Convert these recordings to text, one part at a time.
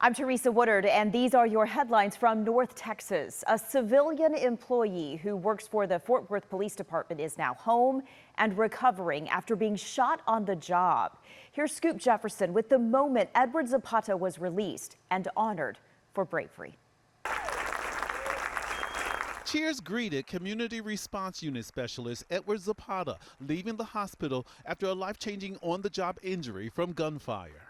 I'm Teresa Woodard, and these are your headlines from North Texas. A civilian employee who works for the Fort Worth Police Department is now home and recovering after being shot on the job. Here's Scoop Jefferson with the moment Edward Zapata was released and honored for bravery. Cheers greeted Community Response Unit Specialist Edward Zapata leaving the hospital after a life-changing on-the-job injury from gunfire.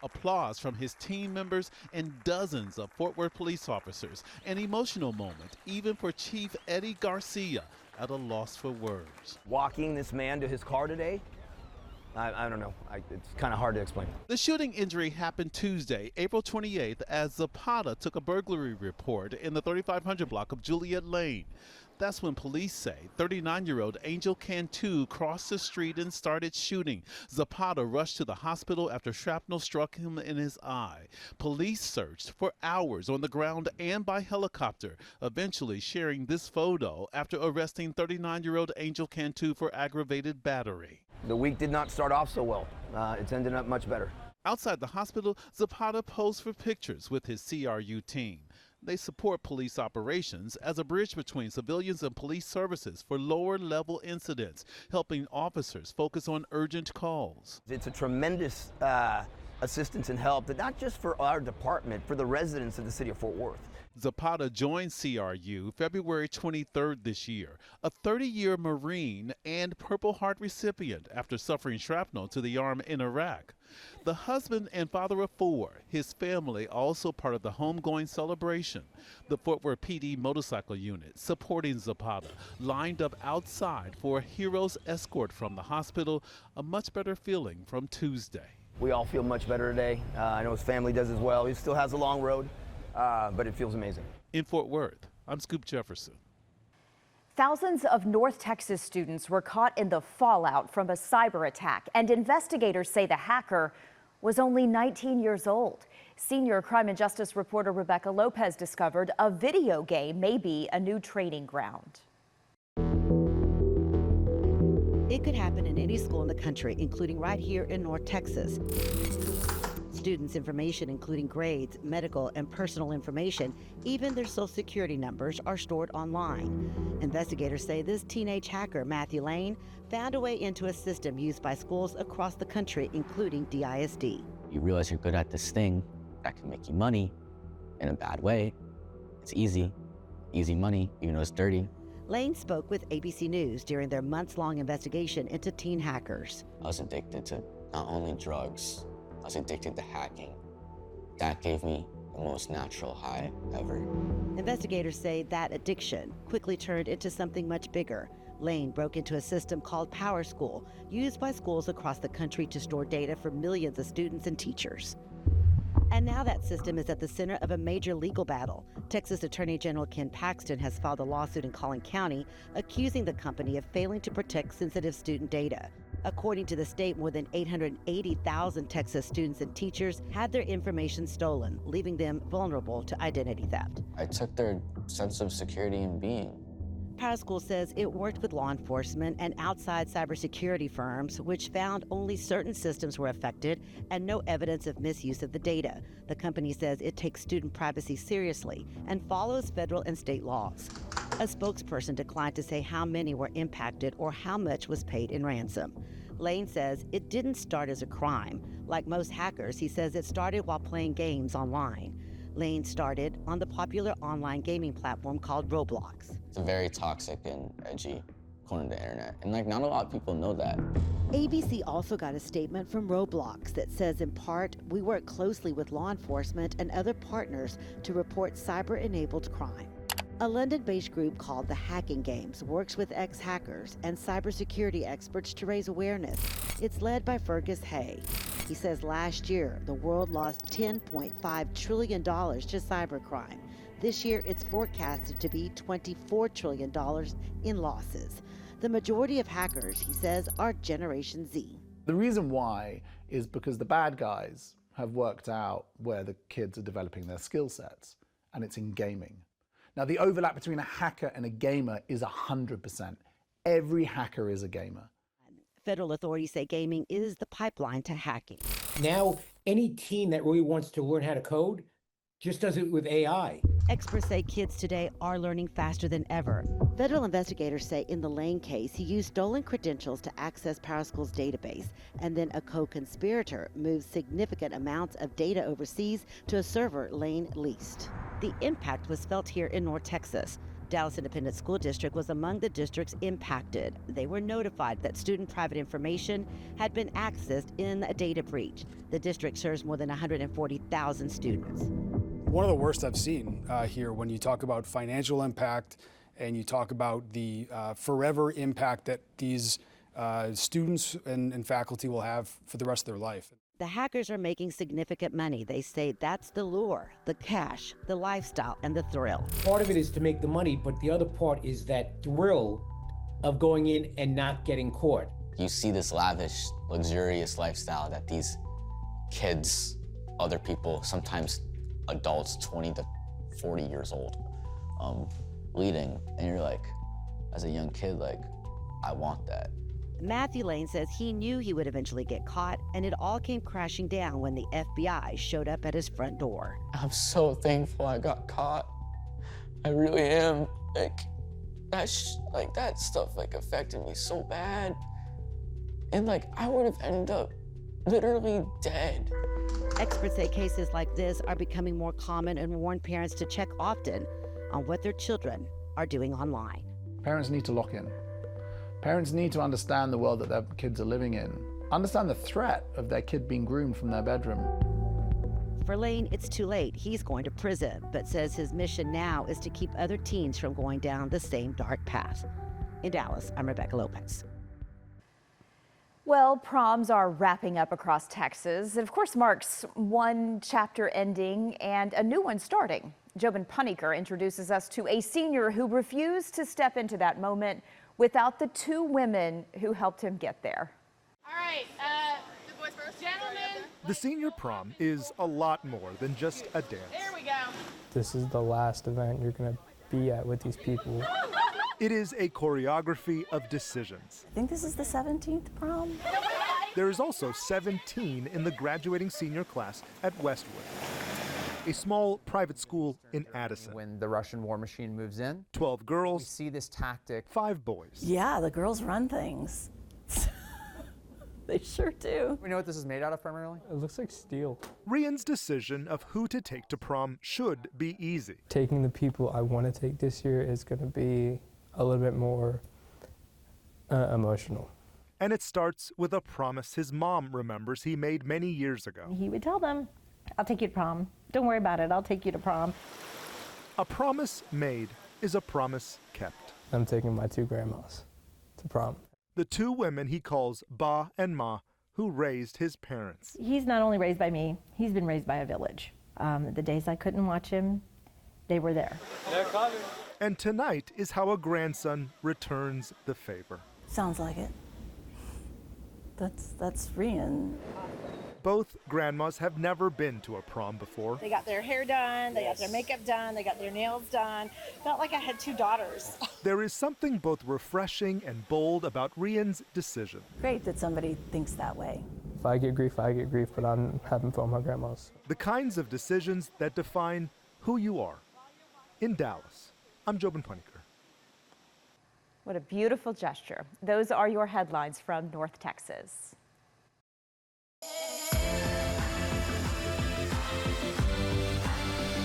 Applause from his team members and dozens of Fort Worth police officers. An emotional moment, even for Chief Eddie Garcia, at a loss for words. Walking this man to his car today, I don't know. It's kind of hard to explain. The shooting injury happened Tuesday, April 28th, as Zapata took a burglary report in the 3500 block of Juliet Lane. That's when police say 39-year-old Angel Cantu crossed the street and started shooting. Zapata rushed to the hospital after shrapnel struck him in his eye. Police searched for hours on the ground and by helicopter, eventually sharing this photo after arresting 39-year-old Angel Cantu for aggravated battery. The week did not start off so well. It's ended up much better. Outside the hospital, Zapata posed for pictures with his CRU team. They support police operations as a bridge between civilians and police services for lower-level incidents, helping officers focus on urgent calls. It's a tremendous assistance and help, that not just for our department, for the residents of the city of Fort Worth. Zapata joined CRU February 23rd this year, a 30-year Marine and Purple Heart recipient after suffering shrapnel to the arm in Iraq. The husband and father of 4, his family also part of the homegoing celebration. The Fort Worth PD motorcycle unit supporting Zapata lined up outside for a hero's escort from the hospital, a much better feeling from Tuesday. We all feel much better today. I know his family does as well. He still has a long road, but it feels amazing. In Fort Worth, I'm Scoop Jefferson. Thousands of North Texas students were caught in the fallout from a cyber attack, and investigators say the hacker was only 19 years old. Senior crime and justice reporter Rebecca Lopez discovered a video game may be a new training ground. It could happen in any school in the country, including right here in North Texas. Students' information, including grades, medical, and personal information, even their social security numbers, are stored online. Investigators say this teenage hacker, Matthew Lane, found a way into a system used by schools across the country, including DISD. You realize you're good at this thing that can make you money in a bad way. It's easy money, even though it's dirty. Lane spoke with ABC News during their months-long investigation into teen hackers. I was addicted to not only drugs, I was addicted to hacking. That gave me the most natural high ever. Investigators say that addiction quickly turned into something much bigger. Lane broke into a system called Power School, used by schools across the country to store data for millions of students and teachers. And now that system is at the center of a major legal battle. Texas Attorney General Ken Paxton has filed a lawsuit in Collin County accusing the company of failing to protect sensitive student data. According to the state, more than 880,000 Texas students and teachers had their information stolen, leaving them vulnerable to identity theft. I took their sense of security and being. Power School says it worked with law enforcement and outside cybersecurity firms, which found only certain systems were affected and no evidence of misuse of the data. The company says it takes student privacy seriously and follows federal and state laws. A spokesperson declined to say how many were impacted or how much was paid in ransom. Lane says it didn't start as a crime. Like most hackers, he says it started while playing games online. Lane started on the popular online gaming platform called Roblox. It's very toxic and edgy, according to the internet. And not a lot of people know that. ABC also got a statement from Roblox that says, in part, we work closely with law enforcement and other partners to report cyber-enabled crime. A London-based group called the Hacking Games works with ex-hackers and cybersecurity experts to raise awareness. It's led by Fergus Hay. He says last year, the world lost $10.5 trillion to cybercrime. This year, it's forecasted to be $24 trillion in losses. The majority of hackers, he says, are Generation Z. The reason why is because the bad guys have worked out where the kids are developing their skill sets, and it's in gaming. Now, the overlap between a hacker and a gamer is 100%. Every hacker is a gamer. Federal authorities say gaming is the pipeline to hacking. Now, any teen that really wants to learn how to code just does it with AI. Experts say kids today are learning faster than ever. Federal investigators say in the Lane case, he used stolen credentials to access PowerSchool's database, and then a co-conspirator moved significant amounts of data overseas to a server Lane leased. The impact was felt here in North Texas. Dallas Independent School District was among the districts impacted. They were notified that student private information had been accessed in a data breach. The district serves more than 140,000 students. One of the worst I've seen here when you talk about financial impact and you talk about the forever impact that these students and faculty will have for the rest of their life. The hackers are making significant money. They say that's the lure, the cash, the lifestyle, and the thrill. Part of it is to make the money, but the other part is that thrill of going in and not getting caught. You see this lavish, luxurious lifestyle that these kids, other people, sometimes adults 20 to 40 years old, leading, and you're like, as a young kid, like, I want that. Matthew Lane says he knew he would eventually get caught, and it all came crashing down when the FBI showed up at his front door. I'm so thankful I got caught. I really am. Like, that stuff affected me so bad. And I would have ended up literally dead. Experts say cases like this are becoming more common and warn parents to check often on what their children are doing online. Parents need to lock in. Parents need to understand the world that their kids are living in, understand the threat of their kid being groomed from their bedroom. For Lane, it's too late. He's going to prison, but says his mission now is to keep other teens from going down the same dark path. In Dallas, I'm Rebecca Lopez. Well, proms are wrapping up across Texas. It, of course, marks one chapter ending and a new one starting. Jobin Puniker introduces us to a senior who refused to step into that moment without the two women who helped him get there. All right, the boys first. Gentlemen. The senior prom is a lot more than just a dance. There we go. This is the last event you're going to be at with these people. It is a choreography of decisions. I think this is the 17th prom. There is also 17 in the graduating senior class at Westwood, a small private school in Addison. When the Russian war machine moves in, 12 girls, we see this tactic. 5 boys. Yeah, the girls run things. They sure do. We know what this is made out of primarily? It looks like steel. Rian's decision of who to take to prom should be easy. Taking the people I want to take this year is going to be a little bit more emotional. And it starts with a promise his mom remembers he made many years ago. He would tell them, I'll take you to prom. Don't worry about it, I'll take you to prom. A promise made is a promise kept. I'm taking my 2 grandmas to prom. The 2 women he calls Ba and Ma, who raised his parents. He's not only raised by me, he's been raised by a village. The days I couldn't watch him, they were there. They're coming. And tonight is how a grandson returns the favor. Sounds like it. That's Rian. Both grandmas have never been to a prom before. They got their hair done, they got their makeup done, they got their nails done. Felt like I had 2 daughters. There is something both refreshing and bold about Rian's decision. Great that somebody thinks that way. If I get grief, I get grief, but I'm having fun with my grandmas. The kinds of decisions that define who you are. In Dallas, I'm Jobin Puniker. What a beautiful gesture. Those are your headlines from North Texas.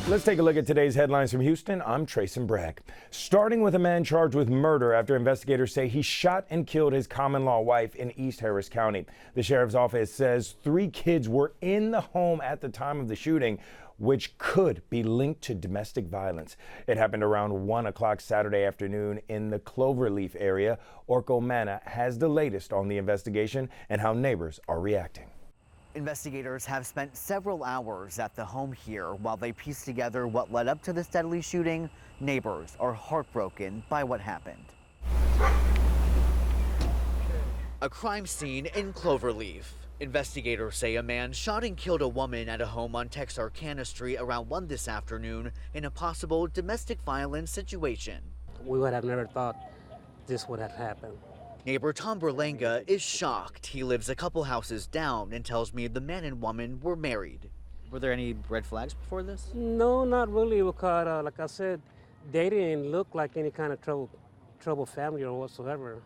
Let's take a look at today's headlines from Houston. I'm Trayson Bragg. Starting with a man charged with murder after investigators say he shot and killed his common-law wife in East Harris County. The sheriff's office says 3 kids were in the home at the time of the shooting, which could be linked to domestic violence. It happened around 1 o'clock Saturday afternoon in the Cloverleaf area. Orco Manna has the latest on the investigation and how neighbors are reacting. Investigators have spent several hours at the home here while they piece together what led up to this deadly shooting. Neighbors are heartbroken by what happened. A crime scene in Cloverleaf. Investigators say a man shot and killed a woman at a home on Texarkana Street around 1 this afternoon in a possible domestic violence situation. We would have never thought this would have happened. Neighbor Tom Berlanga is shocked. He lives a couple houses down and tells me the man and woman were married. Were there any red flags before this? No, not really, because like I said, they didn't look like any kind of trouble family or whatsoever.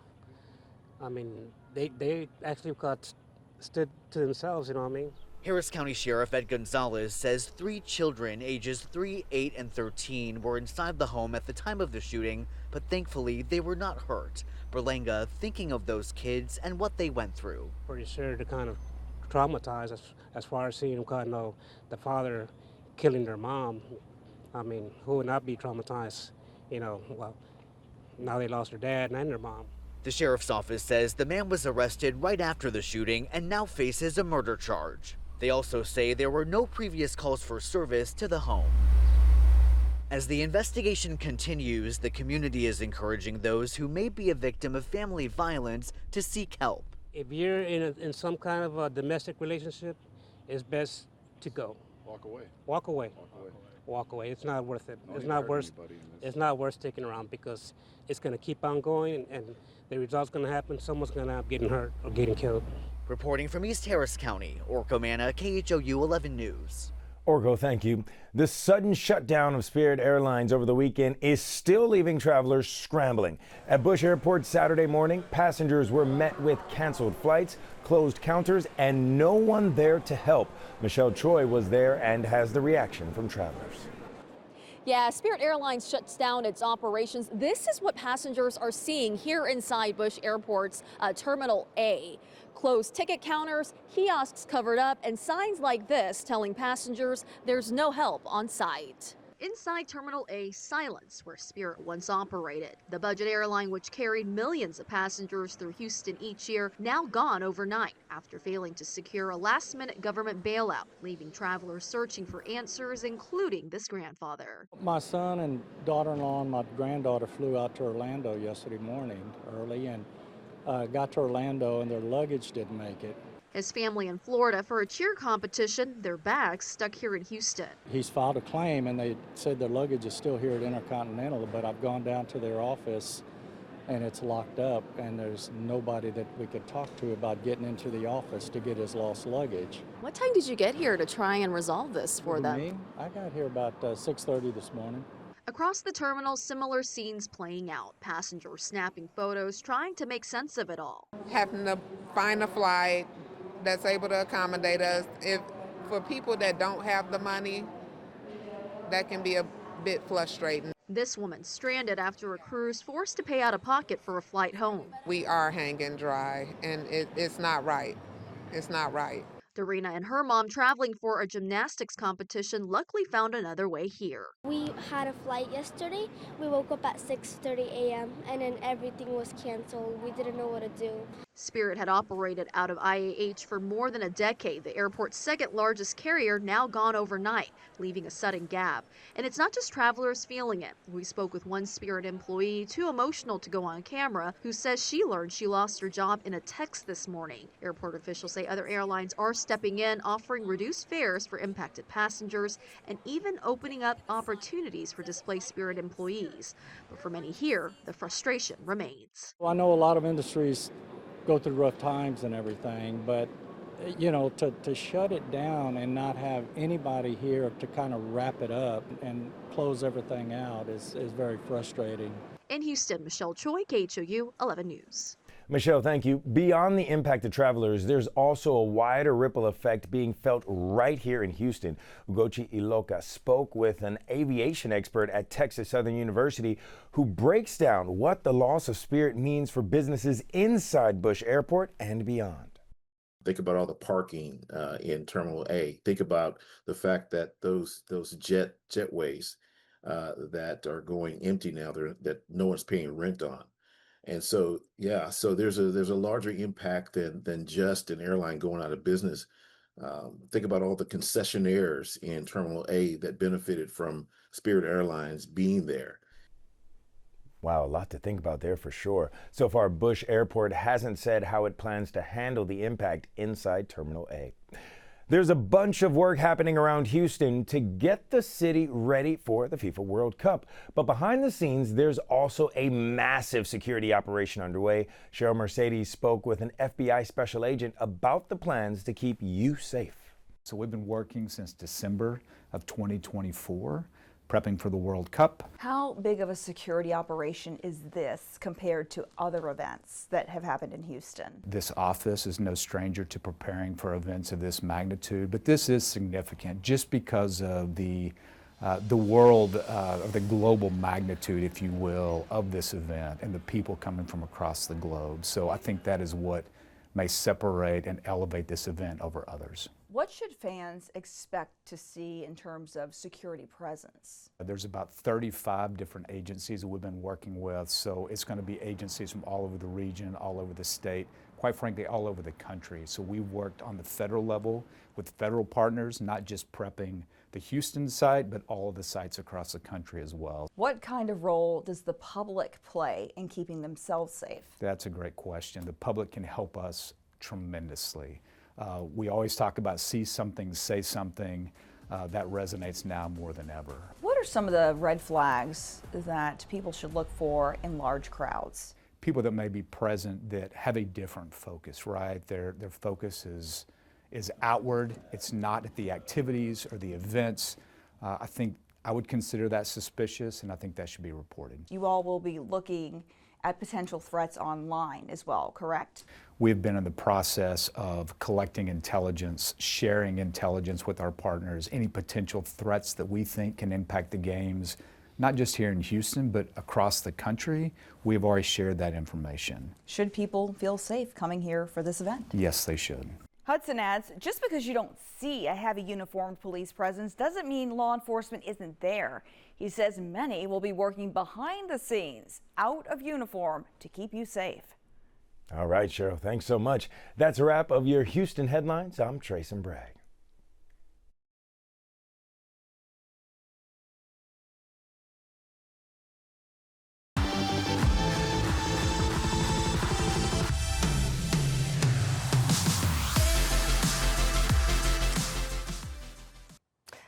I mean, they actually stood to themselves, you know what I mean? Harris County Sheriff Ed Gonzalez says 3 children ages 3, 8, and 13 were inside the home at the time of the shooting, but thankfully they were not hurt. Berlanga thinking of those kids and what they went through. Pretty sure they're kind of traumatized as far as seeing them kind of the father killing their mom. I mean, who would not be traumatized? You know, well, now they lost their dad and their mom. The sheriff's office says the man was arrested right after the shooting and now faces a murder charge. They also say there were no previous calls for service to the home. As the investigation continues, the community is encouraging those who may be a victim of family violence to seek help. If you're in some kind of a domestic relationship, it's best to go. Walk away. Walk away. Walk away. Walk away. It's not worth it. Don't It's even not hurt worth. anybody in this. It's not worth sticking around because it's going to keep on going, and the result's going to happen. Someone's going to end up getting hurt or getting killed. Reporting from East Harris County, Orko Manna, KHOU 11 News. Orko, thank you. The sudden shutdown of Spirit Airlines over the weekend is still leaving travelers scrambling. At Bush Airport Saturday morning, passengers were met with canceled flights, closed counters, and no one there to help. Michelle Choi was there and has the reaction from travelers. Yeah, Spirit Airlines shuts down its operations. This is what passengers are seeing here inside Bush Airport's Terminal A. Closed ticket counters, kiosks covered up, and signs like this telling passengers there's no help on site. Inside Terminal A, silence where Spirit once operated. The budget airline, which carried millions of passengers through Houston each year, now gone overnight after failing to secure a last-minute government bailout, leaving travelers searching for answers, including this grandfather. My son and daughter-in-law and my granddaughter flew out to Orlando yesterday morning early and got to Orlando and their luggage didn't make it. His family in Florida for a cheer competition, their bags stuck here in Houston. He's filed a claim and they said their luggage is still here at Intercontinental, but I've gone down to their office and it's locked up and there's nobody that we could talk to about getting into the office to get his lost luggage. What time did you get here to try and resolve this for them? Me? I got here about 6:30 this morning. Across the terminal, similar scenes playing out. Passengers snapping photos, trying to make sense of it all. Having to find a flight that's able to accommodate us. If for people that don't have the money, that can be a bit frustrating. This woman stranded after a cruise, forced to pay out of pocket for a flight home. We are hanging dry, and it's not right. It's not right. Dorina and her mom, traveling for a gymnastics competition, luckily found another way here. We had a flight yesterday. We woke up at 6:30 a.m. and then everything was canceled. We didn't know what to do. Spirit had operated out of IAH for more than a decade. The airport's second largest carrier now gone overnight, leaving a sudden gap. And it's not just travelers feeling it. We spoke with one Spirit employee, too emotional to go on camera, who says she learned she lost her job in a text this morning. Airport officials say other airlines are stepping in, offering reduced fares for impacted passengers, and even opening up opportunities for displaced Spirit employees. But for many here, the frustration remains. Well, I know a lot of industries go through rough times and everything, but you know, to shut it down and not have anybody here to kind of wrap it up and close everything out is very frustrating. In Houston, Michelle Choi, KHOU 11 News. Michelle, thank you. Beyond the impact of travelers, there's also a wider ripple effect being felt right here in Houston. Ugochi Iloka spoke with an aviation expert at Texas Southern University who breaks down what the loss of Spirit means for businesses inside Bush Airport and beyond. Think about all the parking in Terminal A. Think about the fact that those jetways that are going empty now, that no one's paying rent on. And so, yeah, so there's a larger impact than just an airline going out of business. Think about all the concessionaires in Terminal A that benefited from Spirit Airlines being there. Wow, a lot to think about there for sure. So far, Bush Airport hasn't said how it plans to handle the impact inside Terminal A. There's a bunch of work happening around Houston to get the city ready for the FIFA World Cup. But behind the scenes, there's also a massive security operation underway. Cheryl Mercedes spoke with an FBI special agent about the plans to keep you safe. So we've been working since December of 2024, prepping for the World Cup. How big of a security operation is this compared to other events that have happened in Houston? This office is no stranger to preparing for events of this magnitude, but this is significant just because of the world, or the global magnitude, if you will, of this event and the people coming from across the globe. So I think that is what may separate and elevate this event over others. What should fans expect to see in terms of security presence? There's about 35 different agencies that we've been working with, so it's going to be agencies from all over the region, all over the state, quite frankly, all over the country. So we've worked on the federal level with federal partners, not just prepping the Houston site, but all of the sites across the country as well. What kind of role does the public play in keeping themselves safe? That's a great question. The public can help us tremendously. We always talk about see something, say something. That resonates now more than ever. What are some of the red flags that people should look for in large crowds? People that may be present that have a different focus, right? Their focus is outward. It's not at the activities or the events. I think I would consider that suspicious, and I think that should be reported. You all will be looking at potential threats online as well, correct? We've been in the process of collecting intelligence, sharing intelligence with our partners, any potential threats that we think can impact the games, not just here in Houston, but across the country. We've already shared that information. Should people feel safe coming here for this event? Yes, they should. Hudson adds, just because you don't see a heavy uniformed police presence doesn't mean law enforcement isn't there. He says many will be working behind the scenes, out of uniform, to keep you safe. All right, Cheryl, thanks so much. That's a wrap of your Houston headlines. I'm Trayson Bragg.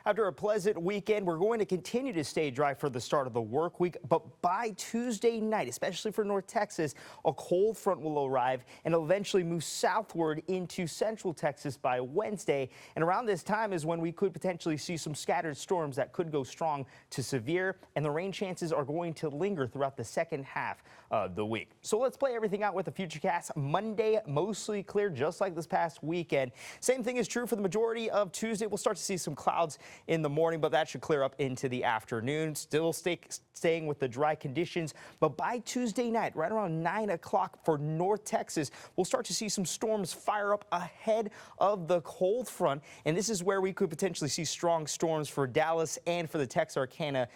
After a pleasant weekend, we're going to continue to stay dry for the start of the work week, but by Tuesday night, especially for North Texas, a cold front will arrive and it'll eventually move southward into central Texas by Wednesday. And around this time is when we could potentially see some scattered storms that could go strong to severe, and the rain chances are going to linger throughout the second half of the week. So let's play everything out with the Futurecast. Monday, mostly clear, just like this past weekend. Same thing is true for the majority of Tuesday. We'll start to see some clouds in the morning, but that should clear up into the afternoon. Still staying with the dry conditions, but by Tuesday night, right around 9 o'clock for North Texas, we'll start to see some storms fire up ahead of the cold front, and this is where we could potentially see strong storms for Dallas and for the Texarkana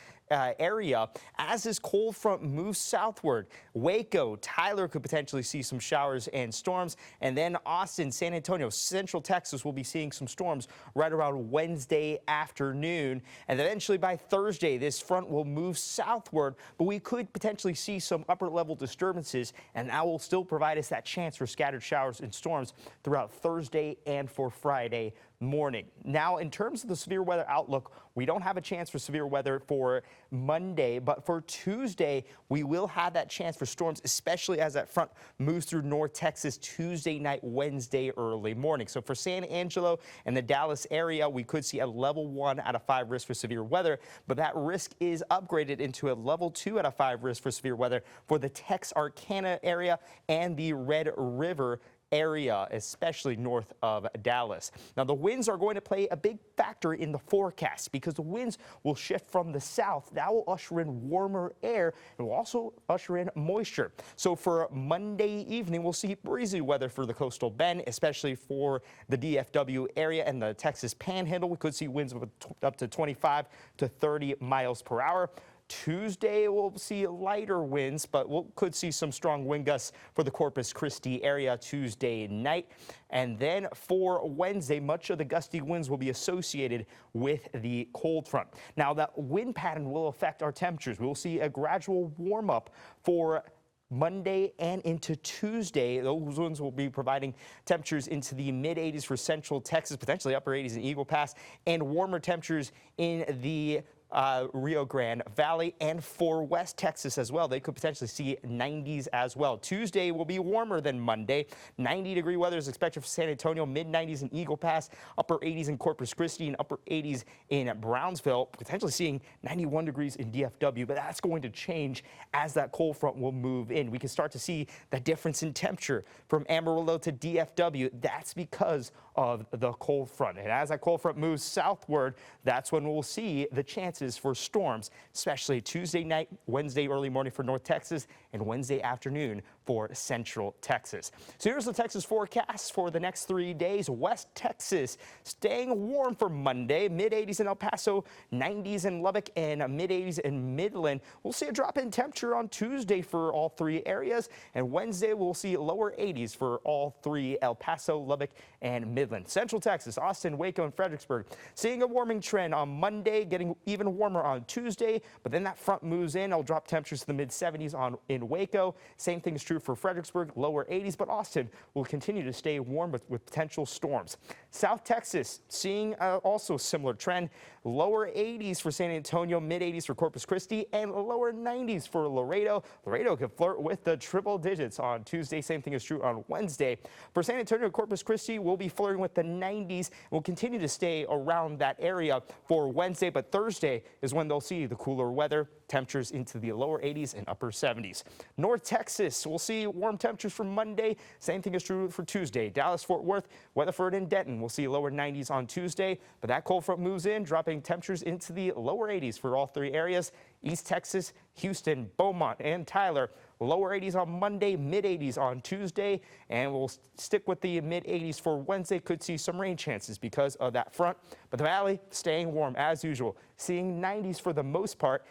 area. As this cold front moves southward, Waco, Tyler could potentially see some showers and storms, and then Austin, San Antonio, Central Texas will be seeing some storms right around Wednesday afternoon. And eventually by Thursday, this front will move southward, but we could potentially see some upper level disturbances, and that will still provide us that chance for scattered showers and storms throughout Thursday and for Friday morning. Now, in terms of the severe weather outlook, we don't have a chance for severe weather for Monday, but for Tuesday, we will have that chance for storms, especially as that front moves through North Texas Tuesday night, Wednesday early morning. So for San Angelo and the Dallas area, we could see a level 1 out of 5 risk for severe weather, but that risk is upgraded into a level 2 out of 5 risk for severe weather for the Texarkana area and the Red River area, especially north of Dallas. Now, the winds are going to play a big factor in the forecast because the winds will shift from the south. That will usher in warmer air and will also usher in moisture. So for Monday evening, we'll see breezy weather for the coastal bend, especially for the DFW area and the Texas Panhandle. We could see winds of up to 25 to 30 miles per hour. Tuesday, we'll see lighter winds, but we could see some strong wind gusts for the Corpus Christi area Tuesday night. And then for Wednesday, much of the gusty winds will be associated with the cold front. Now, that wind pattern will affect our temperatures. We will see a gradual warm up for Monday and into Tuesday. Those ones will be providing temperatures into the mid-80s for central Texas, potentially upper 80s in Eagle Pass, and warmer temperatures in the Rio Grande Valley and for West Texas as well. They could potentially see 90s as well. Tuesday will be warmer than Monday. 90-degree weather is expected for San Antonio, mid-90s in Eagle Pass, upper 80s in Corpus Christi, and upper 80s in Brownsville, potentially seeing 91 degrees in DFW, but that's going to change as that cold front will move in. We can start to see the difference in temperature from Amarillo to DFW. That's because of the cold front. And as that cold front moves southward, that's when we'll see the chances for storms, especially Tuesday night, Wednesday early morning for North Texas, and Wednesday afternoon for Central Texas. So here's the Texas forecast for the next 3 days. West Texas staying warm for Monday, mid-80s in El Paso, 90s in Lubbock, and mid-80s in Midland. We'll see a drop in temperature on Tuesday for all three areas, and Wednesday we'll see lower 80s for all three, El Paso, Lubbock, and Midland. Central Texas, Austin, Waco, and Fredericksburg seeing a warming trend on Monday, getting even warmer on Tuesday, but then that front moves in. It'll drop temperatures to the mid-70s in Waco. Same thing is true for Fredericksburg, lower 80s, but Austin will continue to stay warm with potential storms. South Texas seeing also a similar trend. Lower 80s for San Antonio, mid-80s for Corpus Christi, and lower 90s for Laredo. Laredo could flirt with the triple digits on Tuesday. Same thing is true on Wednesday. For San Antonio, Corpus Christi, we'll be flirting with the 90s. We'll continue to stay around that area for Wednesday, but Thursday is when they'll see the cooler weather. Temperatures into the lower 80s and upper 70s. North Texas, we'll see warm temperatures for Monday. Same thing is true for Tuesday. Dallas, Fort Worth, Weatherford, and Denton will see lower 90s on Tuesday, but that cold front moves in, dropping temperatures into the lower 80s for all three areas. East Texas, Houston, Beaumont, and Tyler, lower 80s on Monday, mid-80s on Tuesday, and we'll stick with the mid-80s for Wednesday. Could see some rain chances because of that front, but the valley staying warm as usual, seeing 90s for the most part,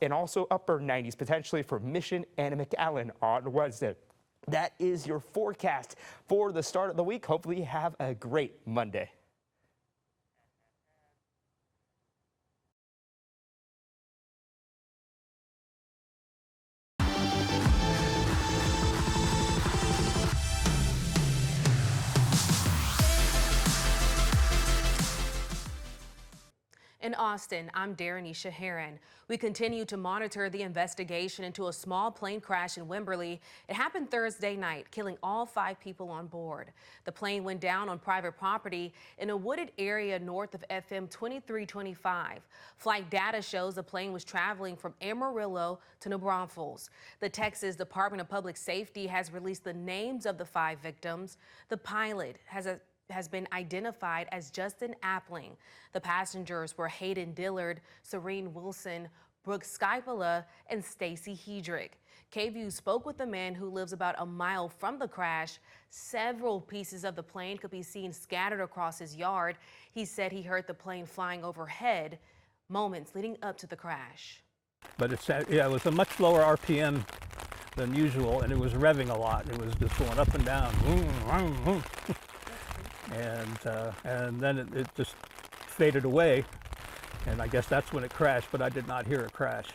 and also upper 90s potentially for Mission and McAllen on Wednesday. That is your forecast for the start of the week. Hopefully you have a great Monday. In Austin, I'm Darrenisha Heron. We continue to monitor the investigation into a small plane crash in Wimberley. It happened Thursday night, killing all 5 people on board. The plane went down on private property in a wooded area north of FM 2325. Flight data shows the plane was traveling from Amarillo to New Braunfels. The Texas Department of Public Safety has released the names of the 5 victims. The pilot has been identified as Justin Appling. The passengers were Hayden Dillard, Serene Wilson, Brooke Skypola, and Stacy Hedrick. KVUE spoke with the man who lives about a mile from the crash. Several pieces of the plane could be seen scattered across his yard. He said he heard the plane flying overhead moments leading up to the crash. But it was a much lower RPM than usual, and it was revving a lot. It was just going up and down. And then it just faded away, and I guess that's when it crashed, but I did not hear it crash.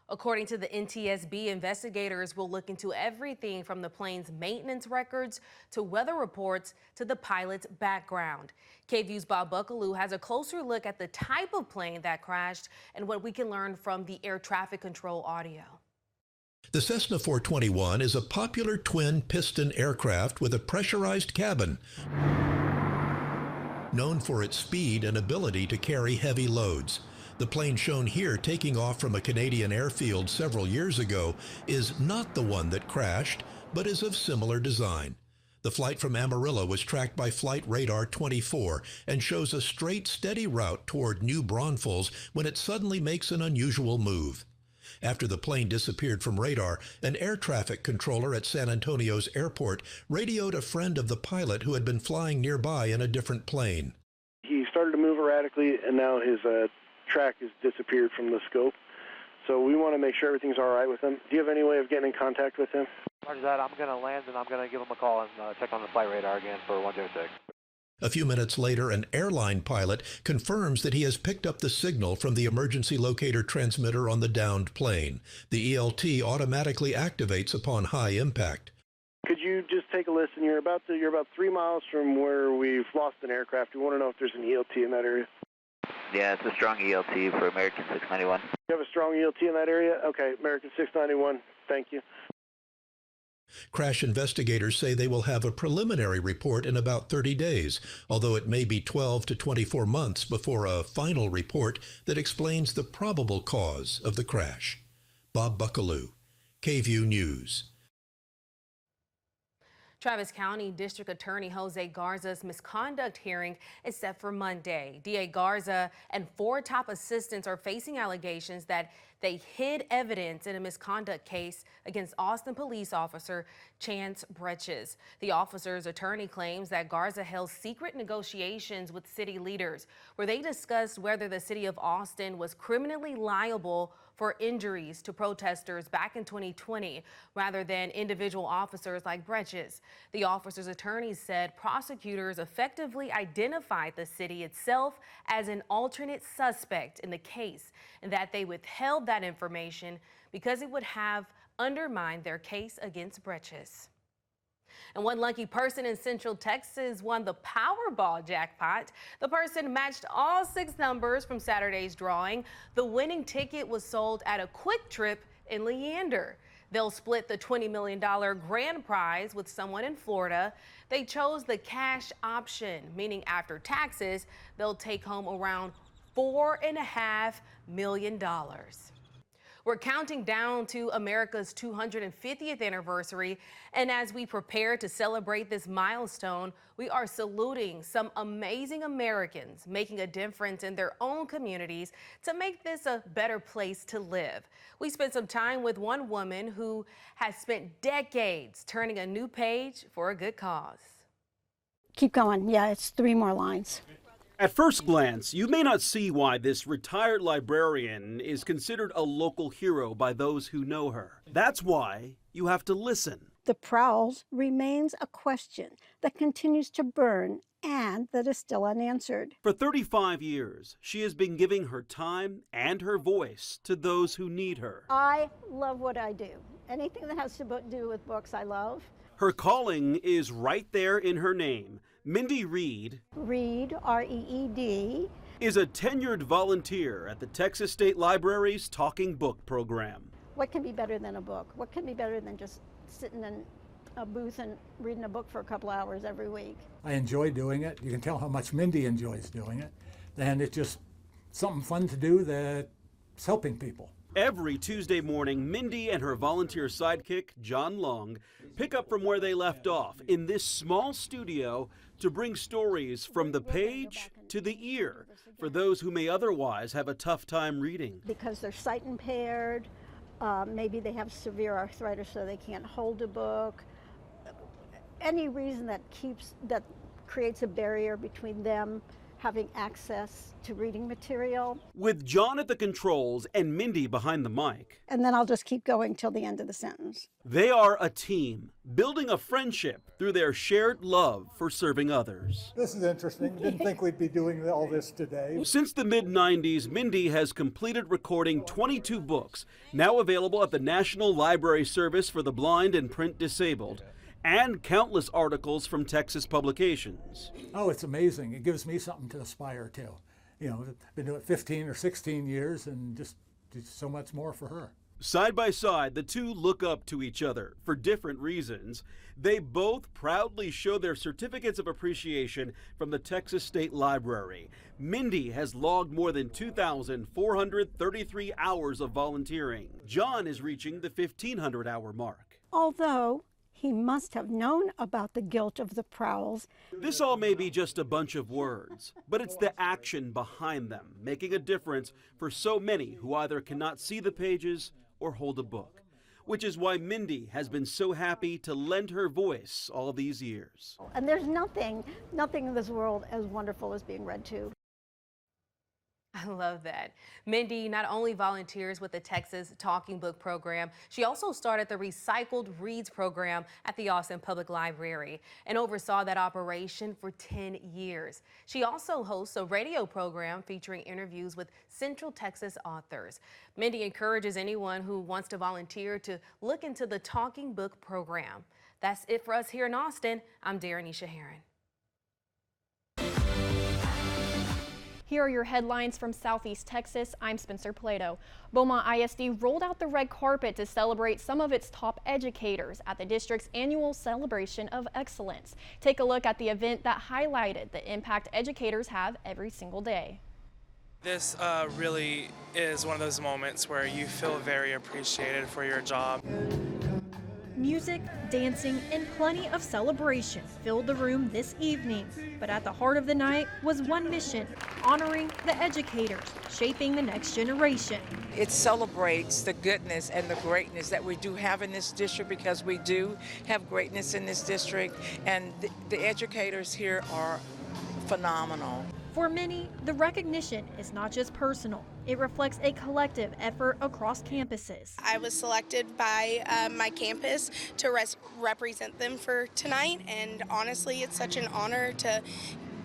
According to the NTSB, investigators will look into everything from the plane's maintenance records to weather reports to the pilot's background. KVUE's Bob Buckaloo has a closer look at the type of plane that crashed and what we can learn from the air traffic control audio. The Cessna 421 is a popular twin-piston aircraft with a pressurized cabin, known for its speed and ability to carry heavy loads. The plane shown here taking off from a Canadian airfield several years ago is not the one that crashed, but is of similar design. The flight from Amarillo was tracked by Flight Radar 24 and shows a straight, steady route toward New Braunfels when it suddenly makes an unusual move. After the plane disappeared from radar, an air traffic controller at San Antonio's airport radioed a friend of the pilot who had been flying nearby in a different plane. He started to move erratically, and now his track has disappeared from the scope. So we want to make sure everything's all right with him. Do you have any way of getting in contact with him? Roger that. I'm going to land, and I'm going to give him a call and check on the flight radar again for 106. A few minutes later, an airline pilot confirms that he has picked up the signal from the emergency locator transmitter on the downed plane. The ELT automatically activates upon high impact. Could you just take a listen? You're about 3 miles from where we've lost an aircraft. We want to know if there's an ELT in that area. Yeah, it's a strong ELT for American 691. You have a strong ELT in that area? Okay, American 691. Thank you. Crash investigators say they will have a preliminary report in about 30 days, although it may be 12 to 24 months before a final report that explains the probable cause of the crash. Bob Buckaloo, KVUE News. Travis County District Attorney Jose Garza's misconduct hearing is set for Monday. DA Garza and 4 top assistants are facing allegations that they hid evidence in a misconduct case against Austin police officer Chance Bretches. The officer's attorney claims that Garza held secret negotiations with city leaders where they discussed whether the city of Austin was criminally liable for injuries to protesters back in 2020 rather than individual officers like Bretches. The officer's attorneys said prosecutors effectively identified the city itself as an alternate suspect in the case and that they withheld that information because it would have undermined their case against Bretches. And one lucky person in Central Texas won the Powerball jackpot. The person matched all 6 numbers from Saturday's drawing. The winning ticket was sold at a Quick Trip in Leander. They'll split the $20 million grand prize with someone in Florida. They chose the cash option, meaning after taxes, they'll take home around $4.5 million. We're counting down to America's 250th anniversary, and as we prepare to celebrate this milestone, we are saluting some amazing Americans making a difference in their own communities to make this a better place to live. We spent some time with one woman who has spent decades turning a new page for a good cause. Keep going. Yeah, it's 3 more lines. At first glance, you may not see why this retired librarian is considered a local hero by those who know her. That's why you have to listen. The prowls remains a question that continues to burn and that is still unanswered. For 35 years, she has been giving her time and her voice to those who need her. I love what I do. Anything that has to do with books, I love. Her calling is right there in her name. Mindy Reed, R-E-E-D, is a tenured volunteer at the Texas State Library's Talking Book program. What can be better than a book? What can be better than just sitting in a booth and reading a book for a couple hours every week? I enjoy doing it. You can tell how much Mindy enjoys doing it. And it's just something fun to do that's helping people. Every Tuesday morning, Mindy and her volunteer sidekick, John Long, pick up from where they left off in this small studio to bring stories from the page to the ear for those who may otherwise have a tough time reading. Because they're sight impaired, maybe they have severe arthritis so they can't hold a book. Any reason that creates a barrier between them having access to reading material. With John at the controls and Mindy behind the mic. And then I'll just keep going till the end of the sentence. They are a team, building a friendship through their shared love for serving others. This is interesting. Didn't think we'd be doing all this today. Since the mid-90s, Mindy has completed recording 22 books, now available at the National Library Service for the Blind and Print Disabled, and countless articles from Texas publications. Oh, it's amazing. It gives me something to aspire to. You know, I've been doing it 15 or 16 years and just so much more for her. Side by side, the two look up to each other for different reasons. They both proudly show their certificates of appreciation from the Texas State Library. Mindy has logged more than 2,433 hours of volunteering. John is reaching the 1,500-hour mark. Although he must have known about the guilt of the prowls. This all may be just a bunch of words, but it's the action behind them, making a difference for so many who either cannot see the pages or hold a book, which is why Mindy has been so happy to lend her voice all these years. And there's nothing in this world as wonderful as being read to. I love that. Mindy not only volunteers with the Texas Talking Book program, she also started the Recycled Reads program at the Austin Public Library and oversaw that operation for 10 years. She also hosts a radio program featuring interviews with Central Texas authors. Mindy encourages anyone who wants to volunteer to look into the Talking Book program. That's it for us here in Austin. I'm Darrenisha Heron. Here are your headlines from Southeast Texas. I'm Spencer Plato. Beaumont ISD rolled out the red carpet to celebrate some of its top educators at the district's annual celebration of excellence. Take a look at the event that highlighted the impact educators have every single day. This really is one of those moments where you feel very appreciated for your job. Music, dancing, and plenty of celebration filled the room this evening. But at the heart of the night was one mission: honoring the educators, shaping the next generation. It celebrates the goodness and the greatness that we do have in this district, because we do have greatness in this district, and the educators here are phenomenal. For many, the recognition is not just personal. It reflects a collective effort across campuses. I was selected by my campus to represent them for tonight, and honestly, it's such an honor to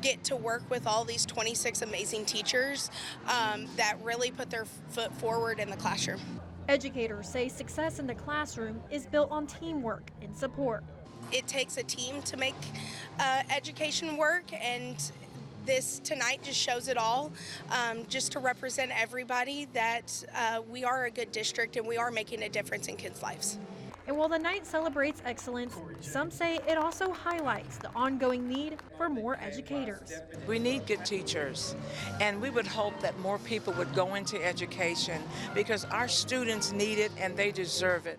get to work with all these 26 amazing teachers that really put their foot forward in the classroom. Educators say success in the classroom is built on teamwork and support. It takes a team to make education work, and this tonight just shows it all, just to represent everybody that we are a good district and we are making a difference in kids' lives. And while the night celebrates excellence, some say it also highlights the ongoing need for more educators. We need good teachers, and we would hope that more people would go into education, because our students need it and they deserve it.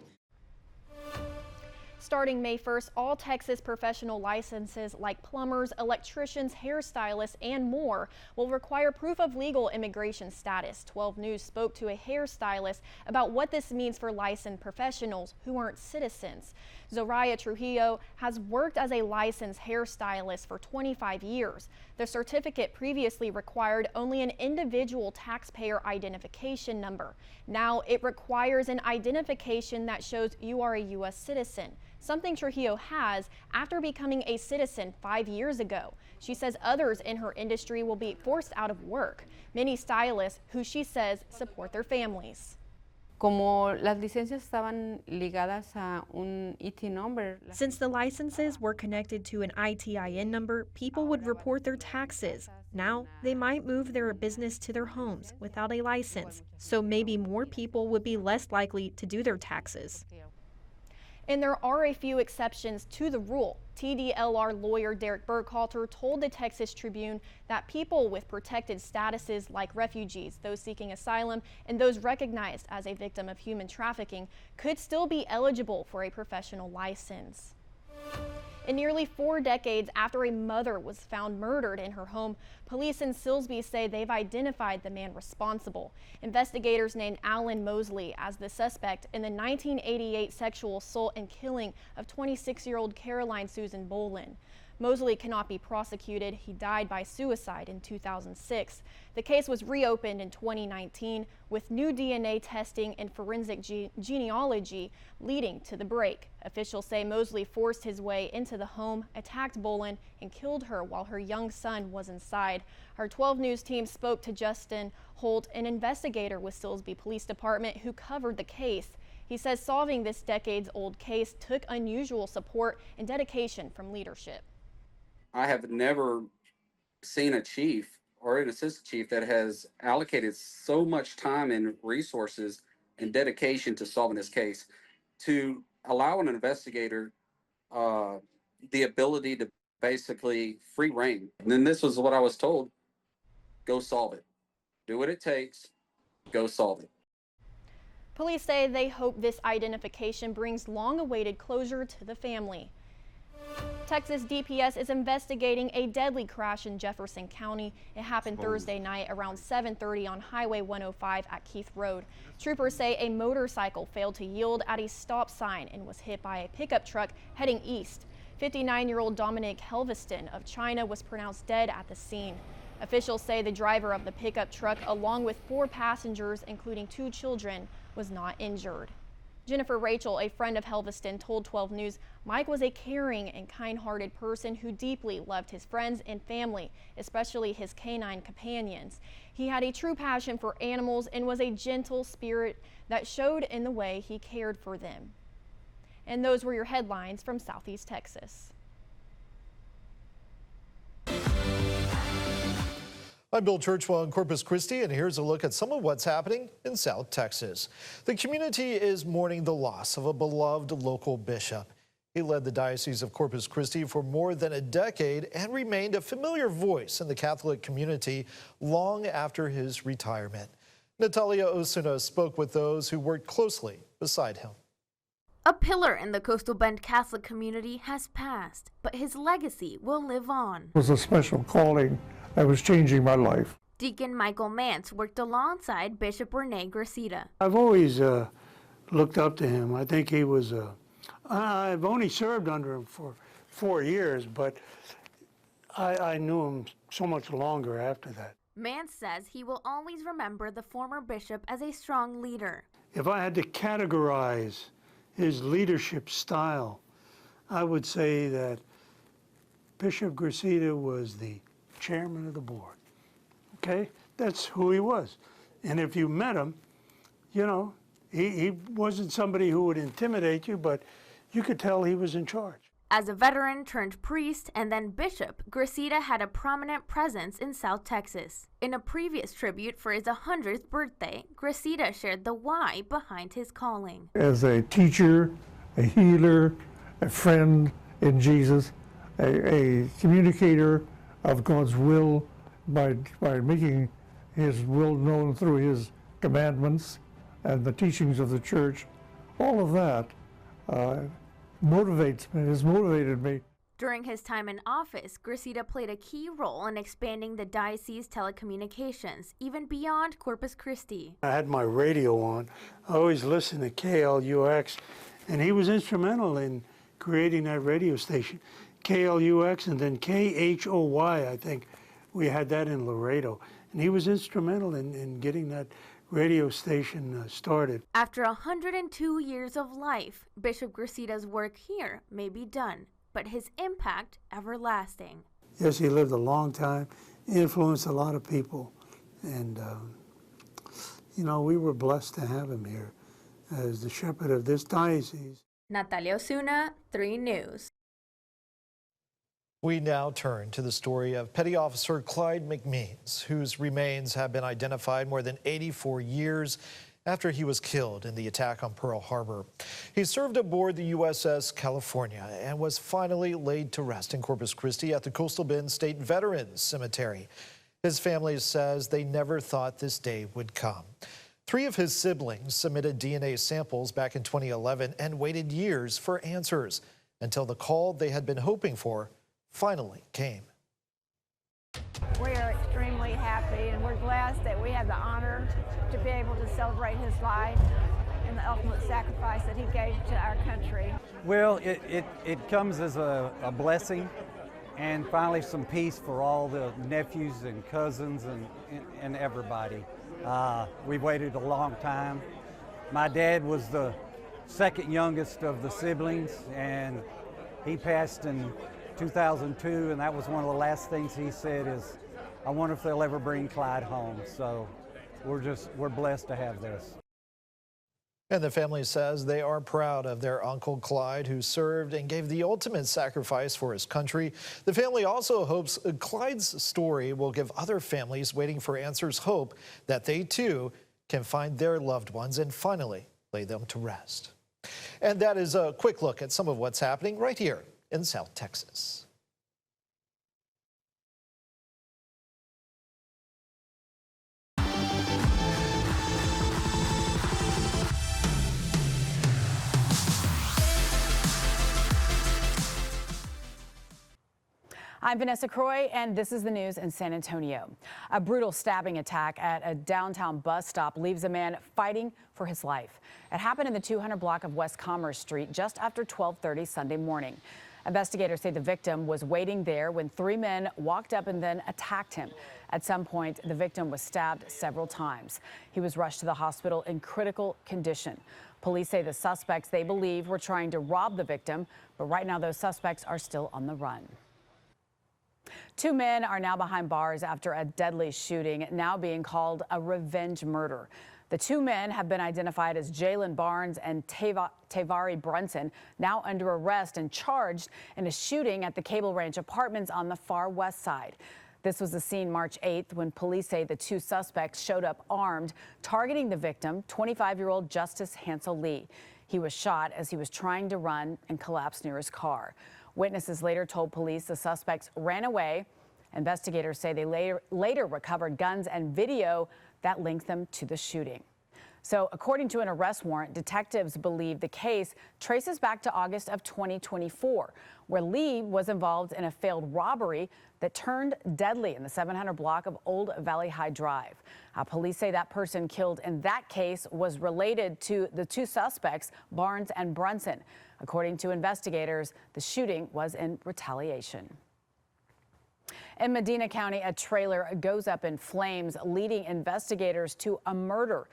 Starting May 1st, all Texas professional licenses like plumbers, electricians, hairstylists, and more will require proof of legal immigration status. 12 News spoke to a hairstylist about what this means for licensed professionals who aren't citizens. Zoraya Trujillo has worked as a licensed hairstylist for 25 years. The certificate previously required only an individual taxpayer identification number. Now it requires an identification that shows you are a U.S. citizen, something Trujillo has after becoming a citizen 5 years ago. She says others in her industry will be forced out of work. Many stylists who she says support their families. Como las licencias estaban ligadas a un IT number. Since the licenses were connected to an ITIN number, people would report their taxes. Now, they might move their business to their homes without a license, so maybe more people would be less likely to do their taxes. And there are a few exceptions to the rule. TDLR lawyer Derek Burkhalter told the Texas Tribune that people with protected statuses like refugees, those seeking asylum, and those recognized as a victim of human trafficking could still be eligible for a professional license. In nearly 4 decades after a mother was found murdered in her home, police in Silsbee say they've identified the man responsible. Investigators named Alan Mosley as the suspect in the 1988 sexual assault and killing of 26-year-old Caroline Susan Bolin. Mosley cannot be prosecuted. He died by suicide in 2006. The case was reopened in 2019 with new DNA testing and forensic genealogy leading to the break. Officials say Mosley forced his way into the home, attacked Bolin, and killed her while her young son was inside. Our 12 News team spoke to Justin Holt, an investigator with Silsbee Police Department who covered the case. He says solving this decades-old case took unusual support and dedication from leadership. I have never seen a chief or an assistant chief that has allocated so much time and resources and dedication to solving this case, to allow an investigator the ability to basically free reign. And then this was what I was told: go solve it. Do what it takes, go solve it. Police say they hope this identification brings long-awaited closure to the family. Texas DPS is investigating a deadly crash in Jefferson County. It happened Thursday night around 7:30 on Highway 105 at Keith Road. Troopers say a motorcycle failed to yield at a stop sign and was hit by a pickup truck heading east. 59-year-old Dominic Helveston of China was pronounced dead at the scene. Officials say the driver of the pickup truck, along with 4 passengers, including 2 children, was not injured. Jennifer Rachel, a friend of Helveston, told 12 News Mike was a caring and kind-hearted person who deeply loved his friends and family, especially his canine companions. He had a true passion for animals and was a gentle spirit that showed in the way he cared for them. And those were your headlines from Southeast Texas. I'm Bill Churchwell in Corpus Christi, and here's a look at some of what's happening in South Texas. The community is mourning the loss of a beloved local bishop. He led the Diocese of Corpus Christi for more than a decade and remained a familiar voice in the Catholic community long after his retirement. Natalia Osuna spoke with those who worked closely beside him. A pillar in the Coastal Bend Catholic community has passed, but his legacy will live on. It was a special calling that was changing my life. Deacon Michael Mance worked alongside Bishop Rene Gracita. I've always looked up to him. I think he was I've only served under him for 4 years, but I knew him so much longer after that. Mance says he will always remember the former bishop as a strong leader. If I had to categorize his leadership style, I would say that Bishop Gracita was the chairman of the board. Okay? That's who he was. And if you met him, you know, he wasn't somebody who would intimidate you, but you could tell he was in charge. As a veteran turned priest and then bishop, Gracita had a prominent presence in South Texas. In a previous tribute for his 100th birthday, Gracita shared the why behind his calling. As a teacher, a healer, a friend in Jesus, a communicator of God's will by making his will known through his commandments and the teachings of the church, all of that motivates me, has motivated me. During his time in office, Gracita played a key role in expanding the diocese telecommunications, even beyond Corpus Christi. I had my radio on. I always listened to KLUX, and he was instrumental in creating that radio station. KLUX and then KHOY, I think we had that in Laredo. And he was instrumental in getting that radio station started. After 102 years of life, Bishop Gracita's work here may be done, but his impact everlasting. Yes, he lived a long time, influenced a lot of people, and you know, we were blessed to have him here as the shepherd of this diocese. Natalia Osuna, 3 News. We now turn to the story of Petty Officer Clyde McMeans, whose remains have been identified more than 84 years after he was killed in the attack on Pearl Harbor. He served aboard the USS California and was finally laid to rest in Corpus Christi at the Coastal Bend State Veterans Cemetery. His family says they never thought this day would come. 3 of his siblings submitted DNA samples back in 2011 and waited years for answers until the call they had been hoping for finally came. We are extremely happy, and we're blessed that we have the honor to be able to celebrate his life and the ultimate sacrifice that he gave to our country. Well, it comes as a blessing, and finally some peace for all the nephews and cousins and everybody. We've waited a long time. My dad was the second youngest of the siblings, and he passed in 2002, and that was one of the last things he said is, I wonder if they'll ever bring Clyde home. So we're blessed to have this. And the family says they are proud of their Uncle Clyde, who served and gave the ultimate sacrifice for his country. The family also hopes Clyde's story will give other families waiting for answers hope that they too can find their loved ones and finally lay them to rest. And that is a quick look at some of what's happening right here in South Texas. I'm Vanessa Croy, and this is the news in San Antonio. A brutal stabbing attack at a downtown bus stop leaves a man fighting for his life. It happened in the 200 block of West Commerce Street just after 12:30 Sunday morning. Investigators say the victim was waiting there when 3 men walked up and then attacked him. At some point, the victim was stabbed several times. He was rushed to the hospital in critical condition. Police say the suspects they believe were trying to rob the victim, but right now those suspects are still on the run. 2 men are now behind bars after a deadly shooting, now being called a revenge murder. The 2 men have been identified as Jalen Barnes and Tavari Brunson, now under arrest and charged in a shooting at the Cable Ranch Apartments on the far west side. This was the scene March 8th when police say the 2 suspects showed up armed, targeting the victim, 25-year-old Justice Hansel Lee. He was shot as he was trying to run and collapsed near his car. Witnesses later told police the suspects ran away. Investigators say they later recovered guns and video that linked them to the shooting. So according to an arrest warrant, detectives believe the case traces back to August of 2024, where Lee was involved in a failed robbery that turned deadly in the 700 block of Old Valley High Drive. Police say that person killed in that case was related to the 2 suspects, Barnes and Brunson. According to investigators, the shooting was in retaliation. In Medina County, a trailer goes up in flames, leading investigators to a murder.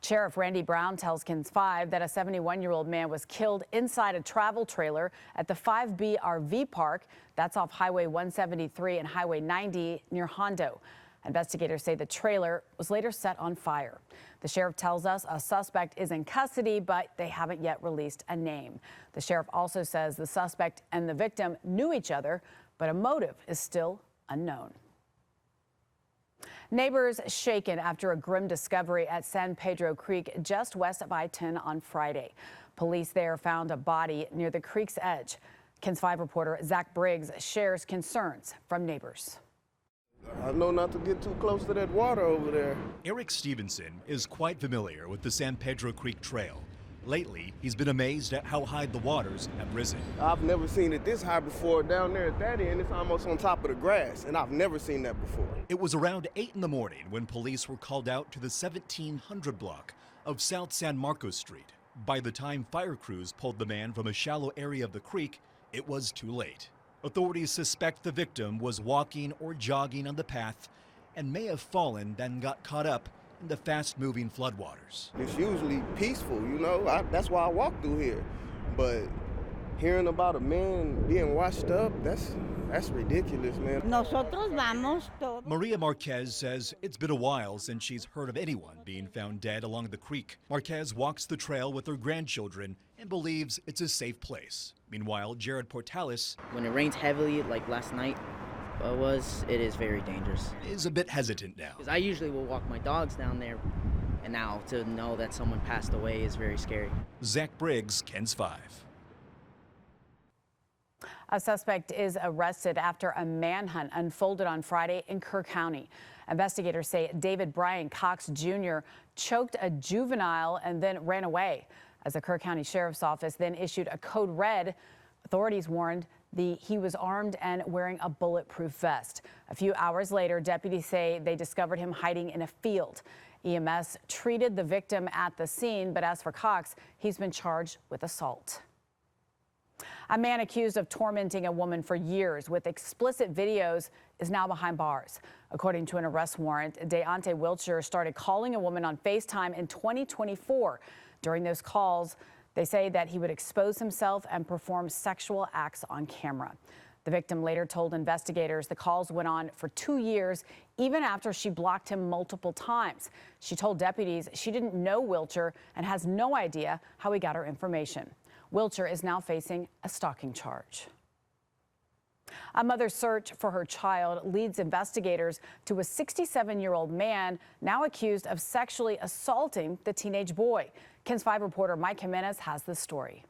Sheriff Randy Brown tells KENS 5 that a 71-year-old man was killed inside a travel trailer at the 5B RV park. That's off Highway 173 and Highway 90 near Hondo. Investigators say the trailer was later set on fire. The sheriff tells us a suspect is in custody, but they haven't yet released a name. The sheriff also says the suspect and the victim knew each other, but a motive is still unknown. Neighbors shaken after a grim discovery at San Pedro Creek just west of I-10 on Friday. Police there found a body near the creek's edge. KENS 5 reporter Zach Briggs shares concerns from neighbors. I know not to get too close to that water over there. Eric Stevenson is quite familiar with the San Pedro Creek Trail. Lately, he's been amazed at how high the waters have risen. I've never seen it this high before. Down there at that end, it's almost on top of the grass, and I've never seen that before. It was around 8 in the morning when police were called out to the 1700 block of South San Marcos Street. By the time fire crews pulled the man from a shallow area of the creek, it was too late. Authorities suspect the victim was walking or jogging on the path and may have fallen, then got caught up in the fast-moving floodwaters. It's usually peaceful, you know. That's why I walk through here. But hearing about a man being washed up, that's ridiculous, man. Maria Marquez says it's been a while since she's heard of anyone being found dead along the creek. Marquez walks the trail with her grandchildren and believes it's a safe place. Meanwhile, Jared Portales, when it rains heavily, like last night, it is very dangerous. Is a bit hesitant now. Because I usually will walk my dogs down there, and now to know that someone passed away is very scary. Zach Briggs, KENS 5. A suspect is arrested after a manhunt unfolded on Friday in Kerr County. Investigators say David Brian Cox Jr. choked a juvenile and then ran away. As the Kerr County Sheriff's Office then issued a code red, authorities warned he was armed and wearing a bulletproof vest. A few hours later, deputies say they discovered him hiding in a field. EMS treated the victim at the scene, but as for Cox, he's been charged with assault. A man accused of tormenting a woman for years with explicit videos is now behind bars. According to an arrest warrant, Deontay Wiltshire started calling a woman on FaceTime in 2024. During those calls, they say that he would expose himself and perform sexual acts on camera. The victim later told investigators the calls went on for 2 years, even after she blocked him multiple times. She told deputies she didn't know Wiltshire and has no idea how he got her information. Wiltshire is now facing a stalking charge. A mother's search for her child leads investigators to a 67-year-old man now accused of sexually assaulting the teenage boy. KENS 5 reporter Mike Jimenez has the story.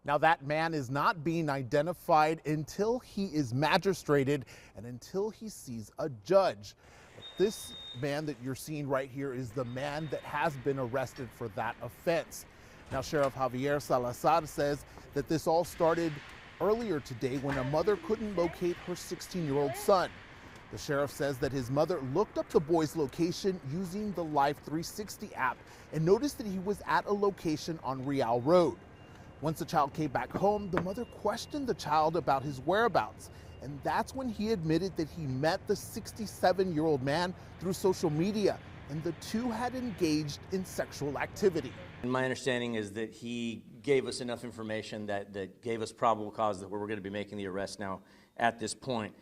Now that man is not being identified until he is magistrated and until he sees a judge. But this man that you're seeing right here is the man that has been arrested for that offense. Now, Sheriff Javier Salazar says that this all started earlier today when a mother couldn't locate her 16-year-old son. The sheriff says that his mother looked up the boy's location using the Life 360 app and noticed that he was at a location on Real Road. Once the child came back home, the mother questioned the child about his whereabouts. And that's when he admitted that he met the 67-year-old man through social media, and the two had engaged in sexual activity. And my understanding is that he gave us enough information that gave us probable cause that we're going to be making the arrest now at this point.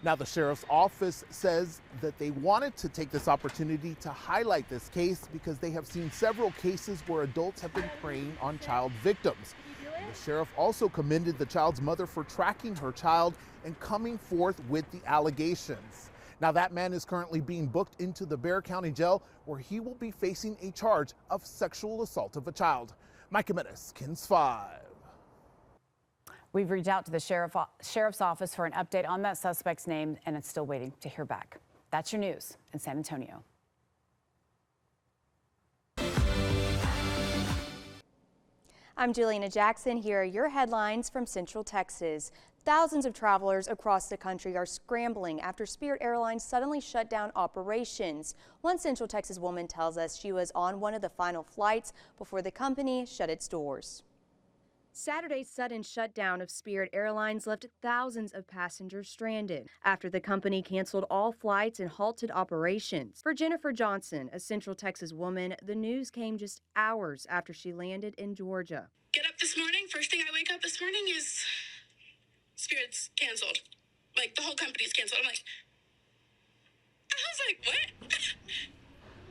Now, the sheriff's office says that they wanted to take this opportunity to highlight this case because they have seen several cases where adults have been preying on child victims. The sheriff also commended the child's mother for tracking her child and coming forth with the allegations. Now, that man is currently being booked into the Bexar County Jail, where he will be facing a charge of sexual assault of a child. Mike Jimenez, KENS 5. We've reached out to the sheriff's office for an update on that suspect's name, and it's still waiting to hear back. That's your news in San Antonio. I'm Juliana Jackson. Here are your headlines from Central Texas. Thousands of travelers across the country are scrambling after Spirit Airlines suddenly shut down operations. One Central Texas woman tells us she was on one of the final flights before the company shut its doors. Saturday's sudden shutdown of Spirit Airlines left thousands of passengers stranded after the company canceled all flights and halted operations. For Jennifer Johnson, a Central Texas woman, the news came just hours after she landed in Georgia. Get up this morning, first thing I wake up this morning is Spirit's canceled. Like, the whole company's canceled. I was like, what?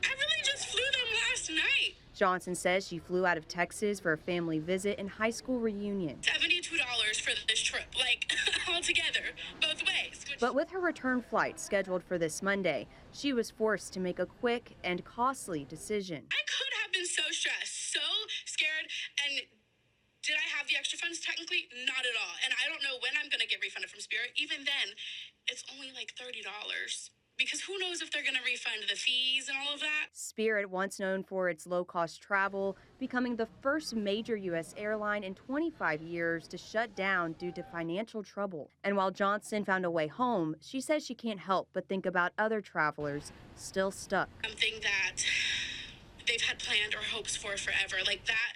I really just flew them last night. Johnson says she flew out of Texas for a family visit and high school reunion. $72 for this trip, like, all together, both ways. But with her return flight scheduled for this Monday, she was forced to make a quick and costly decision. I could have been so stressed, so scared, and did I have the extra funds? Technically, not at all. And I don't know when I'm going to get refunded from Spirit. Even then, it's only like $30. Because who knows if they're going to refund the fees and all of that. Spirit, once known for its low-cost travel, becoming the first major U.S. airline in 25 years to shut down due to financial trouble. And while Johnson found a way home, she says she can't help but think about other travelers still stuck. Something that they've had planned or hopes for forever. Like, that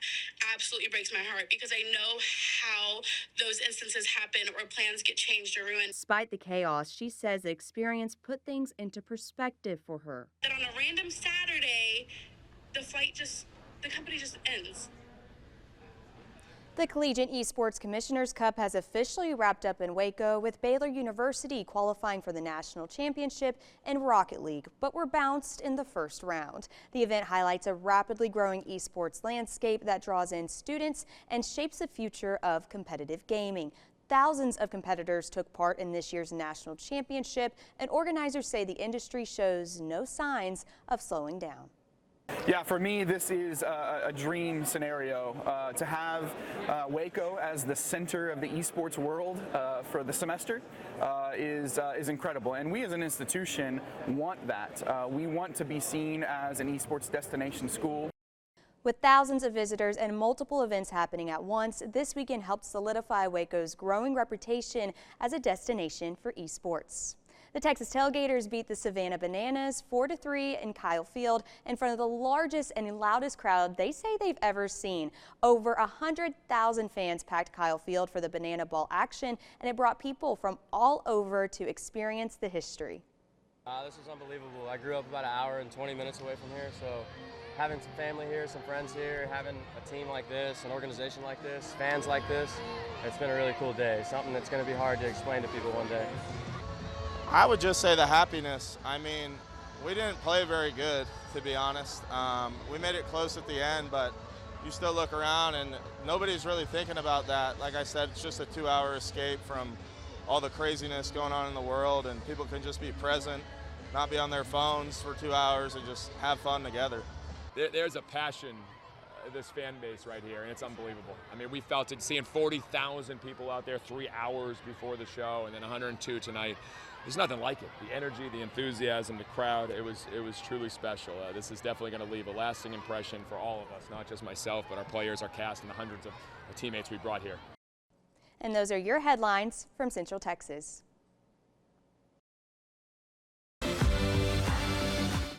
absolutely breaks my heart because I know how those instances happen or plans get changed or ruined. Despite the chaos, she says the experience put things into perspective for her. That on a random Saturday, the company just ends. The Collegiate Esports Commissioners Cup has officially wrapped up in Waco, with Baylor University qualifying for the national championship and Rocket League, but were bounced in the first round. The event highlights a rapidly growing esports landscape that draws in students and shapes the future of competitive gaming. Thousands of competitors took part in this year's national championship, and organizers say the industry shows no signs of slowing down. Yeah, for me, this is a dream scenario. To have Waco as the center of the esports world for the semester is incredible. And we as an institution want that. We want to be seen as an esports destination school. With thousands of visitors and multiple events happening at once, this weekend helped solidify Waco's growing reputation as a destination for esports. The Texas Tailgaters beat the Savannah Bananas 4-3 in Kyle Field in front of the largest and loudest crowd they say they've ever seen. Over 100,000 fans packed Kyle Field for the Banana Ball action, and it brought people from all over to experience the history. This was unbelievable. I grew up about an hour and 20 minutes away from here, so having some family here, some friends here, having a team like this, an organization like this, fans like this, it's been a really cool day. Something that's going to be hard to explain to people one day. I would just say the happiness. I mean, we didn't play very good, to be honest. We made it close at the end, but you still look around and nobody's really thinking about that. Like I said, it's just a 2-hour escape from all the craziness going on in the world, and people can just be present, not be on their phones for 2 hours and just have fun together. There's a passion, this fan base right here, and it's unbelievable. I mean, we felt it seeing 40,000 people out there 3 hours before the show, and then 102 tonight. There's nothing like it. The energy, the enthusiasm, the crowd, it was truly special. This is definitely going to leave a lasting impression for all of us, not just myself, but our players, our cast, and the hundreds of teammates we brought here. And those are your headlines from Central Texas.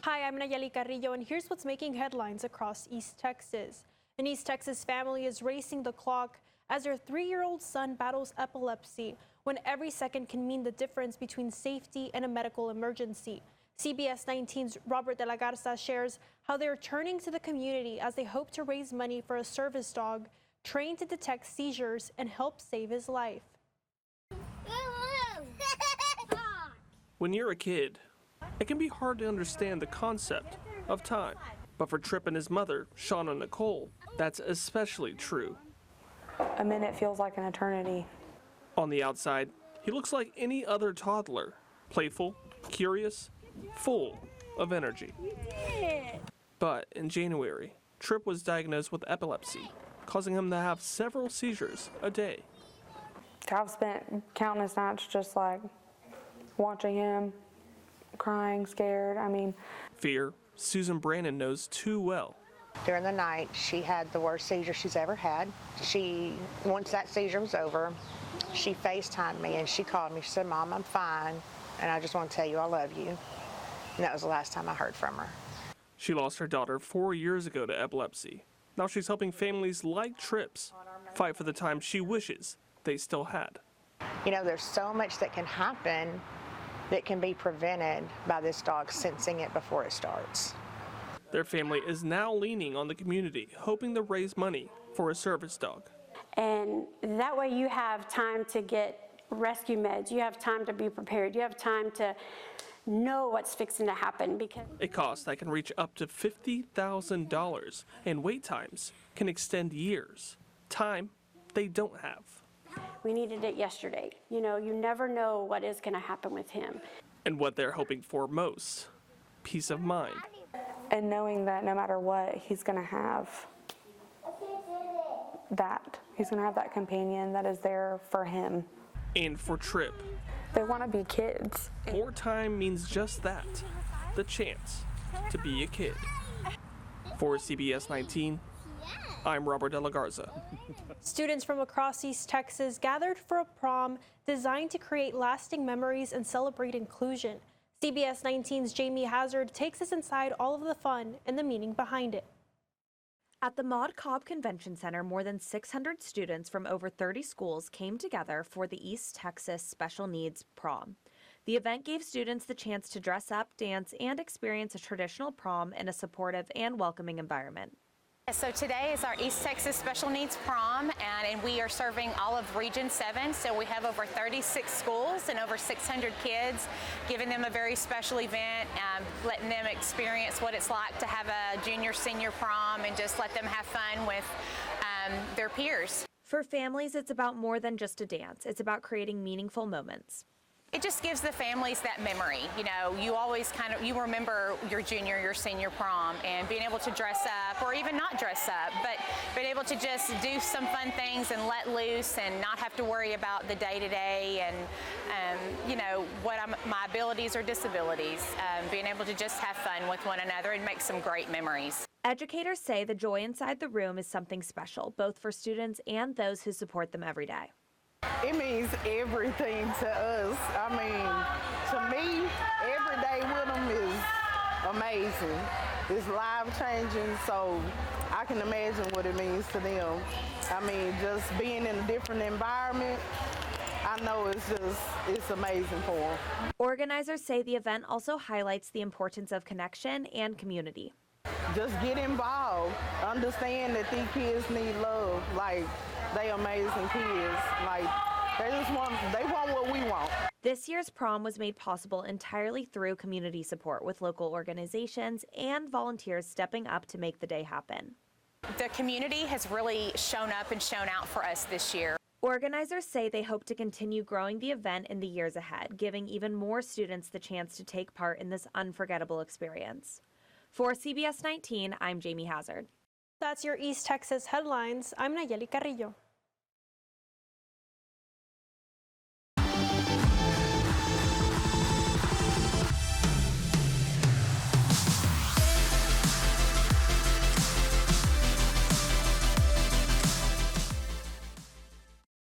Hi, I'm Nayeli Carrillo, and here's what's making headlines across East Texas. An East Texas family is racing the clock as their 3-year-old son battles epilepsy, when every second can mean the difference between safety and a medical emergency. CBS 19's Robert De La Garza shares how they're turning to the community as they hope to raise money for a service dog trained to detect seizures and help save his life. When you're a kid, it can be hard to understand the concept of time. But for Tripp and his mother, Shauna Nicole, that's especially true. A minute feels like an eternity. On the outside, he looks like any other toddler, playful, curious, full of energy. But in January, Tripp was diagnosed with epilepsy, causing him to have several seizures a day. I've spent countless nights just like watching him, crying, scared. Fear, Susan Brannon knows too well. During the night, she had the worst seizure she's ever had. Once that seizure was over, she FaceTimed me and she called me. She said, "Mom, I'm fine, and I just want to tell you I love you." And that was the last time I heard from her. She lost her daughter 4 years ago to epilepsy. Now she's helping families like Tripp's fight for the time she wishes they still had. You know, there's so much that can happen that can be prevented by this dog sensing it before it starts. Their family is now leaning on the community, hoping to raise money for a service dog. And that way you have time to get rescue meds, you have time to be prepared, you have time to know what's fixing to happen. Because a cost that can reach up to $50,000, and wait times can extend years, time they don't have. we needed it yesterday. You know, you never know what is going to happen with him. And what they're hoping for most, peace of mind. And knowing that no matter what, he's going to have that. He's going to have that companion that is there for him. And for Tripp, they want to be kids. More time means just that, the chance to be a kid. For CBS 19, I'm Robert De La Garza. Students from across East Texas gathered for a prom designed to create lasting memories and celebrate inclusion. CBS 19's Jamie Hazard takes us inside all of the fun and the meaning behind it. At the Maud Cobb Convention Center, more than 600 students from over 30 schools came together for the East Texas Special Needs Prom. The event gave students the chance to dress up, dance, and experience a traditional prom in a supportive and welcoming environment. So today is our East Texas Special Needs Prom, and we are serving all of Region 7. So we have over 36 schools and over 600 kids, giving them a very special event, letting them experience what it's like to have a junior, senior prom, and just let them have fun with their peers. For families, it's about more than just a dance. It's about creating meaningful moments. It just gives the families that memory. You know, you always you remember your junior, your senior prom, and being able to dress up, or even not dress up, but being able to just do some fun things and let loose and not have to worry about the day-to-day and, you know, my abilities or disabilities. Being able to just have fun with one another and make some great memories. Educators say the joy inside the room is something special, both for students and those who support them every day. It means everything to us. I mean, to me, every day with them is amazing. It's life-changing, so I can imagine what it means to them. I mean, just being in a different environment, I know it's amazing for them. Organizers say the event also highlights the importance of connection and community. Just get involved. Understand that these kids need love. Like, they amazing kids. Like, they want what we want. This year's prom was made possible entirely through community support, with local organizations and volunteers stepping up to make the day happen. The community has really shown up and shown out for us this year. Organizers say they hope to continue growing the event in the years ahead, giving even more students the chance to take part in this unforgettable experience. For CBS 19, I'm Jamie Hazard. That's your East Texas headlines. I'm Nayeli Carrillo.